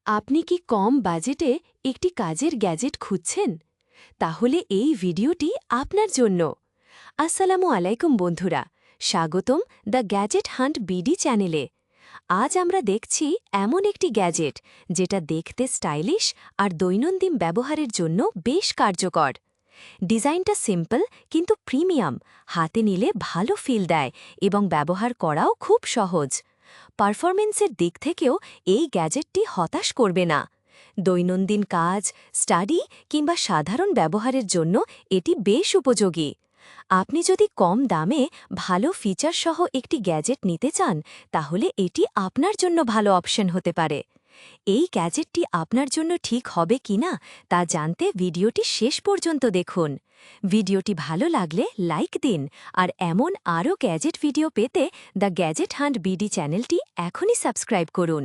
আপনি কি কম বাজেটে একটি কাজের গ্যাজেট খুঁজছেন? তাহলে এই ভিডিওটি আপনার জন্য। আসসালামু আলাইকুম বন্ধুরা, স্বাগতম দ্য গ্যাজেট হান্ট বিডি চ্যানেলে। আজ আমরা দেখছি এমন একটি গ্যাজেট যেটা দেখতে স্টাইলিশ আর দৈনন্দিন ব্যবহারের জন্য বেশ কার্যকর। ডিজাইনটা সিম্পল কিন্তু প্রিমিয়াম, হাতে নিলে ভালো ফিল দেয় এবং ব্যবহার করাও খুব সহজ। পারফরমেন্সের দিক থেকেও এই গ্যাজেটটি হতাশ করবে না। দৈনন্দিন কাজ, স্টাডি কিংবা সাধারণ ব্যবহারের জন্য এটি বেশ উপযোগী। আপনি যদি কম দামে ভালো ফিচার সহ একটি গ্যাজেট নিতে চান, তাহলে এটি আপনার জন্য ভালো অপশন হতে পারে। এই গ্যাজেটটি আপনার জন্য ঠিক হবে কিনা তা জানতে ভিডিওটি শেষ পর্যন্ত দেখুন। ভিডিওটি ভালো লাগলে লাইক দিন, আর এমন আরও গ্যাজেট ভিডিও পেতে দ্য গ্যাজেট হান্ট বিডি চ্যানেলটি এখনই সাবস্ক্রাইব করুন।